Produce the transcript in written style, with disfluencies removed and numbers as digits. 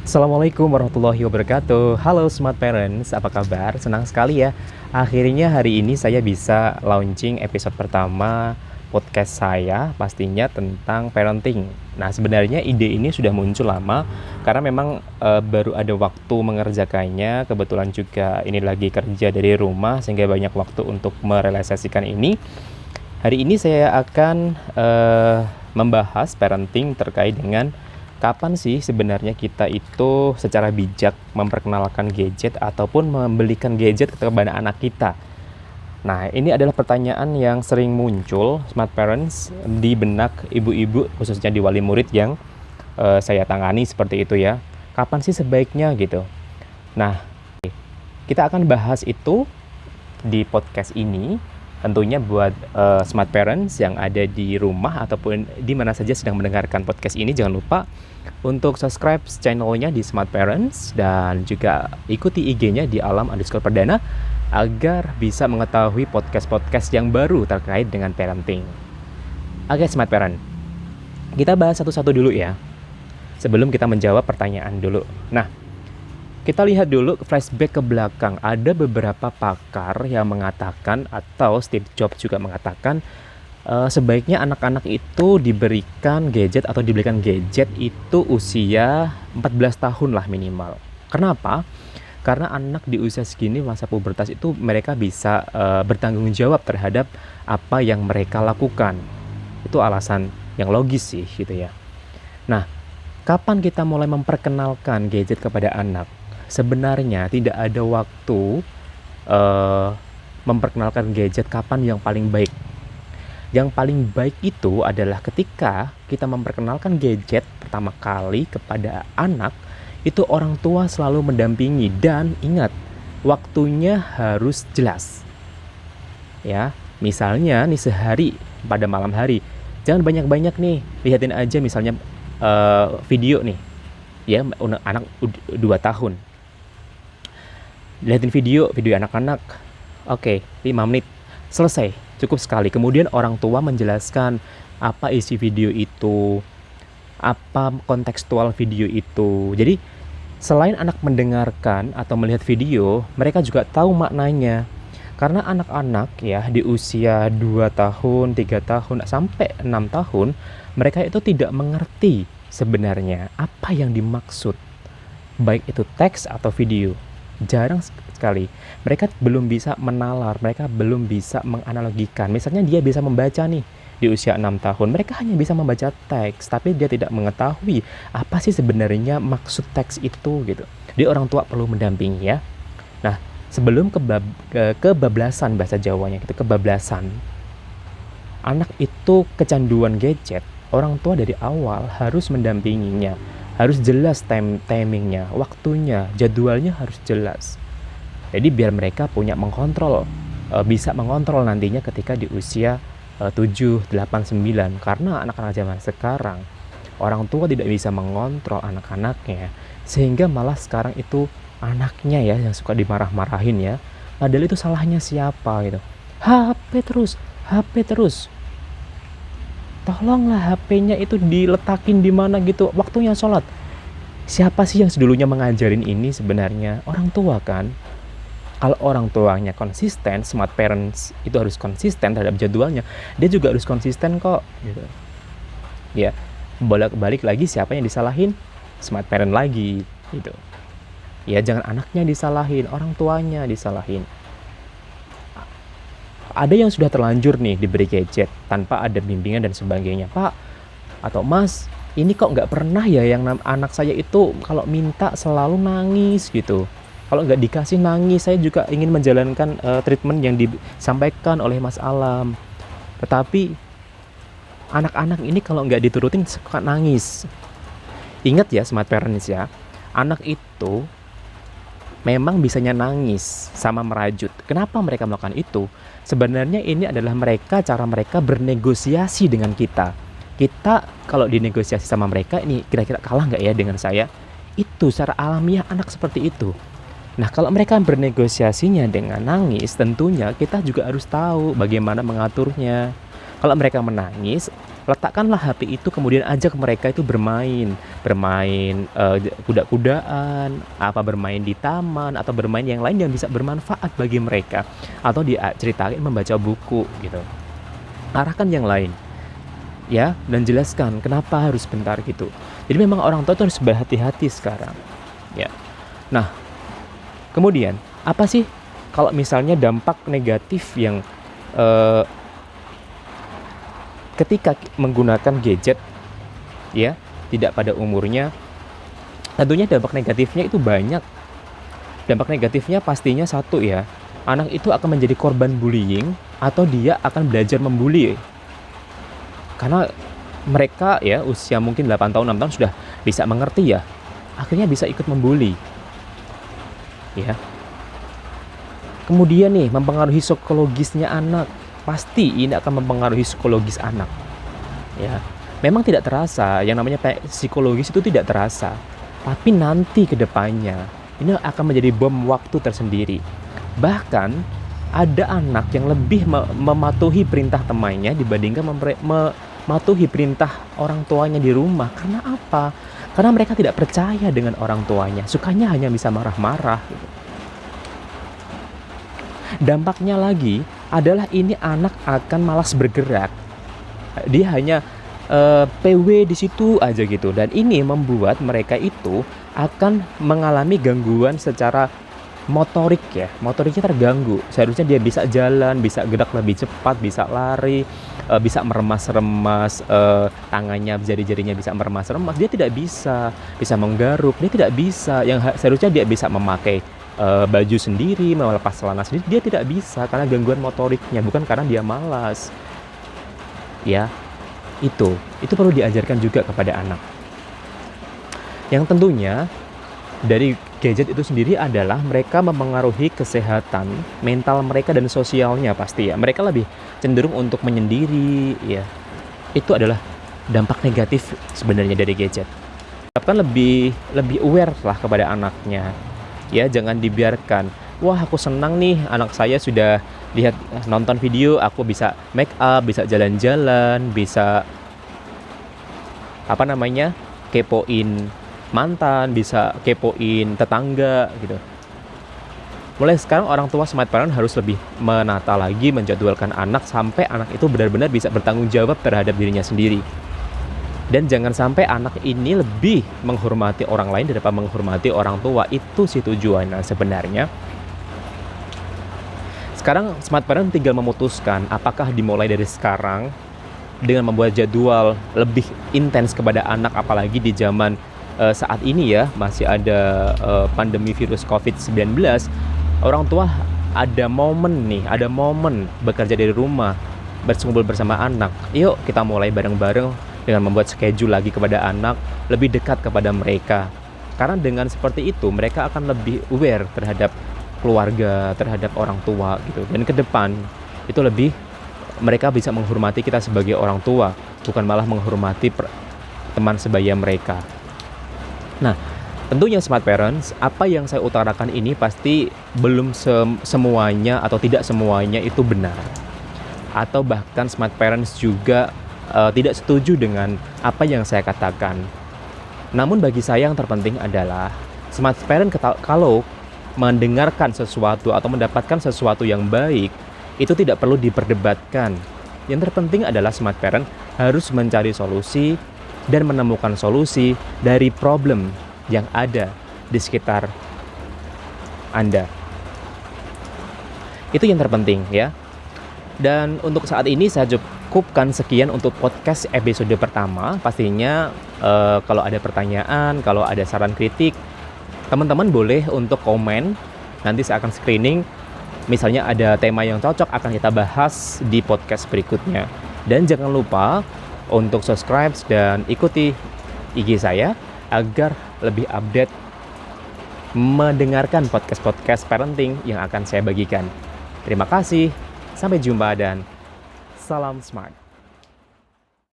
Assalamualaikum warahmatullahi wabarakatuh. Halo Smart Parents, apa kabar? Senang sekali ya. Akhirnya hari ini saya bisa launching episode pertama podcast saya pastinya tentang parenting. Nah, sebenarnya ide ini sudah muncul lama karena memang baru ada waktu mengerjakannya. Kebetulan juga ini lagi kerja dari rumah sehingga banyak waktu untuk merealisasikan ini. Hari ini saya akan membahas parenting terkait dengan kapan sih sebenarnya kita itu secara bijak memperkenalkan gadget ataupun membelikan gadget kepada anak kita. Nah, ini adalah pertanyaan yang sering muncul smart parents di benak ibu-ibu khususnya di wali murid yang saya tangani seperti itu ya. Kapan sih sebaiknya gitu. Nah, kita akan bahas itu di podcast ini. Tentunya buat smart parents yang ada di rumah ataupun di mana saja sedang mendengarkan podcast ini, jangan lupa untuk subscribe channelnya di Smart Parents dan juga ikuti IG-nya di alam_perdana agar bisa mengetahui podcast-podcast yang baru terkait dengan parenting. Oke, smart parent, kita bahas satu-satu dulu ya sebelum kita menjawab pertanyaan dulu. Nah, kita lihat dulu flashback ke belakang. Ada beberapa pakar yang mengatakan atau Steve Jobs juga mengatakan sebaiknya anak-anak itu diberikan gadget atau dibelikan gadget itu usia 14 tahun lah minimal. Kenapa? Karena anak di usia segini masa pubertas itu mereka bisa bertanggung jawab terhadap apa yang mereka lakukan. Itu alasan yang logis sih gitu ya. Nah, kapan kita mulai memperkenalkan gadget kepada anak? Sebenarnya tidak ada waktu memperkenalkan gadget kapan yang paling baik. Yang paling baik itu adalah ketika kita memperkenalkan gadget pertama kali kepada anak, itu orang tua selalu mendampingi dan ingat, waktunya harus jelas. Ya, misalnya nih sehari pada malam hari, jangan banyak-banyak nih, lihatin aja misalnya video nih. Ya, anak 2 tahun. Lihatin video anak-anak. Oke, 5 menit. Selesai. Cukup sekali. Kemudian orang tua menjelaskan apa isi video itu, apa kontekstual video itu. Jadi, selain anak mendengarkan atau melihat video, mereka juga tahu maknanya. Karena anak-anak ya di usia 2 tahun, 3 tahun, sampai 6 tahun, mereka itu tidak mengerti sebenarnya apa yang dimaksud. Baik itu teks atau video. Jarang sekali. Mereka belum bisa menalar, mereka belum bisa menganalogikan. Misalnya dia bisa membaca nih di usia 6 tahun, mereka hanya bisa membaca teks, tapi dia tidak mengetahui apa sih sebenarnya maksud teks itu gitu. Jadi orang tua perlu mendampingi ya. Nah, sebelum kebablasan bahasa Jawanya gitu, kebablasan. Anak itu kecanduan gadget, orang tua dari awal harus mendampinginya. Harus jelas timingnya, waktunya, jadwalnya harus jelas. Jadi biar mereka punya bisa mengontrol nantinya ketika di usia 7, 8, 9. Karena anak-anak zaman sekarang, orang tua tidak bisa mengontrol anak-anaknya. Sehingga malah sekarang itu anaknya ya yang suka dimarah-marahin ya. Padahal itu salahnya siapa gitu. HP terus. Tolonglah HP-nya itu diletakin di mana gitu, waktunya sholat. Siapa sih yang sedulunya mengajarin ini sebenarnya? Orang tua kan. Kalau orang tuanya konsisten, smart parents itu harus konsisten terhadap jadwalnya. Dia juga harus konsisten kok gitu. Ya, balik lagi siapa yang disalahin? Smart parent lagi gitu. Ya, jangan anaknya disalahin, orang tuanya disalahin. Ada yang sudah terlanjur nih diberi gadget tanpa ada bimbingan dan sebagainya. Pak atau Mas, ini kok nggak pernah ya yang anak saya itu kalau minta selalu nangis gitu. Kalau nggak dikasih nangis, saya juga ingin menjalankan treatment yang disampaikan oleh Mas Alam. Tetapi anak-anak ini kalau nggak diturutin suka nangis. Ingat ya smart parents ya, anak itu memang bisanya nangis sama merajut. Kenapa mereka melakukan itu? Sebenarnya ini adalah cara mereka bernegosiasi dengan kita. Kita kalau dinegosiasi sama mereka, ini kira-kira kalah nggak ya dengan saya? Itu secara alamiah anak seperti itu. Nah, kalau mereka bernegosiasinya dengan nangis, tentunya kita juga harus tahu bagaimana mengaturnya. Kalau mereka menangis, Letakkanlah HP itu, kemudian ajak mereka itu bermain kuda-kudaan, bermain di taman, atau bermain yang lain yang bisa bermanfaat bagi mereka, atau ceritain membaca buku gitu. Arahkan yang lain, ya, dan jelaskan kenapa harus bentar gitu. Jadi memang orang tua itu harus berhati-hati sekarang, ya. Nah, kemudian apa sih kalau misalnya dampak negatif yang ketika menggunakan gadget, ya, tidak pada umurnya? Tentunya dampak negatifnya itu banyak. Dampak negatifnya pastinya satu, ya, anak itu akan menjadi korban bullying, atau dia akan belajar membuli. Karena mereka, ya, usia mungkin 8 tahun, 6 tahun sudah bisa mengerti, ya, akhirnya bisa ikut membuli, ya. Kemudian nih, mempengaruhi psikologisnya anak. Pasti ini akan mempengaruhi psikologis anak, ya. Memang tidak terasa, yang namanya psikologis itu tidak terasa, tapi nanti ke depannya ini akan menjadi bom waktu tersendiri. Bahkan ada anak yang lebih mematuhi perintah temannya dibandingkan mematuhi perintah orang tuanya di rumah. Karena apa? Karena mereka tidak percaya dengan orang tuanya, sukanya hanya bisa marah-marah gitu. Dampaknya lagi adalah ini anak akan malas bergerak. Dia hanya PW di situ aja gitu, dan ini membuat mereka itu akan mengalami gangguan secara motorik, ya. Motoriknya terganggu. Seharusnya dia bisa jalan, bisa gerak lebih cepat, bisa lari, bisa meremas-remas tangannya, jari-jarinya bisa meremas-remas. Dia tidak bisa menggaruk, dia tidak bisa. Yang seharusnya dia bisa memakai baju sendiri, melepas celana sendiri, dia tidak bisa karena gangguan motoriknya, bukan karena dia malas, ya. Itu perlu diajarkan juga kepada anak. Yang tentunya dari gadget itu sendiri adalah mereka mempengaruhi kesehatan mental mereka dan sosialnya pasti, ya. Mereka lebih cenderung untuk menyendiri, ya. Itu adalah dampak negatif sebenarnya dari gadget. Kan lebih aware lah kepada anaknya. Ya, jangan dibiarkan, wah aku senang nih anak saya sudah lihat nonton video, aku bisa make up, bisa jalan-jalan, bisa kepoin mantan, bisa kepoin tetangga gitu. Mulai sekarang orang tua smart parent harus lebih menata lagi, menjadwalkan anak sampai anak itu benar-benar bisa bertanggung jawab terhadap dirinya sendiri. Dan jangan sampai anak ini lebih menghormati orang lain daripada menghormati orang tua. Itu sih tujuannya sebenarnya. Sekarang smart parent tinggal memutuskan apakah dimulai dari sekarang dengan membuat jadwal lebih intens kepada anak, apalagi di zaman saat ini, ya, masih ada pandemi virus COVID-19. Orang tua ada momen bekerja dari rumah, berkumpul bersama anak. Yuk kita mulai bareng-bareng dengan membuat schedule lagi kepada anak, lebih dekat kepada mereka. Karena dengan seperti itu mereka akan lebih aware terhadap keluarga, terhadap orang tua gitu. Dan ke depan itu lebih mereka bisa menghormati kita sebagai orang tua, bukan malah menghormati teman sebaya mereka. Nah, tentunya smart parents, apa yang saya utarakan ini pasti belum semuanya atau tidak semuanya itu benar. Atau bahkan smart parents juga tidak setuju dengan apa yang saya katakan. Namun bagi saya yang terpenting adalah smart parent kalau mendengarkan sesuatu atau mendapatkan sesuatu yang baik, itu tidak perlu diperdebatkan. Yang terpenting adalah smart parent harus mencari solusi dan menemukan solusi dari problem yang ada di sekitar Anda. Itu yang terpenting, ya. Dan untuk saat ini saya cukupkan sekian untuk podcast episode pertama. Pastinya kalau ada pertanyaan, kalau ada saran kritik, teman-teman boleh untuk komen. Nanti saya akan screening. Misalnya ada tema yang cocok, akan kita bahas di podcast berikutnya. Dan jangan lupa untuk subscribe dan ikuti IG saya agar lebih update mendengarkan podcast-podcast parenting yang akan saya bagikan. Terima kasih, sampai jumpa dan salam smart.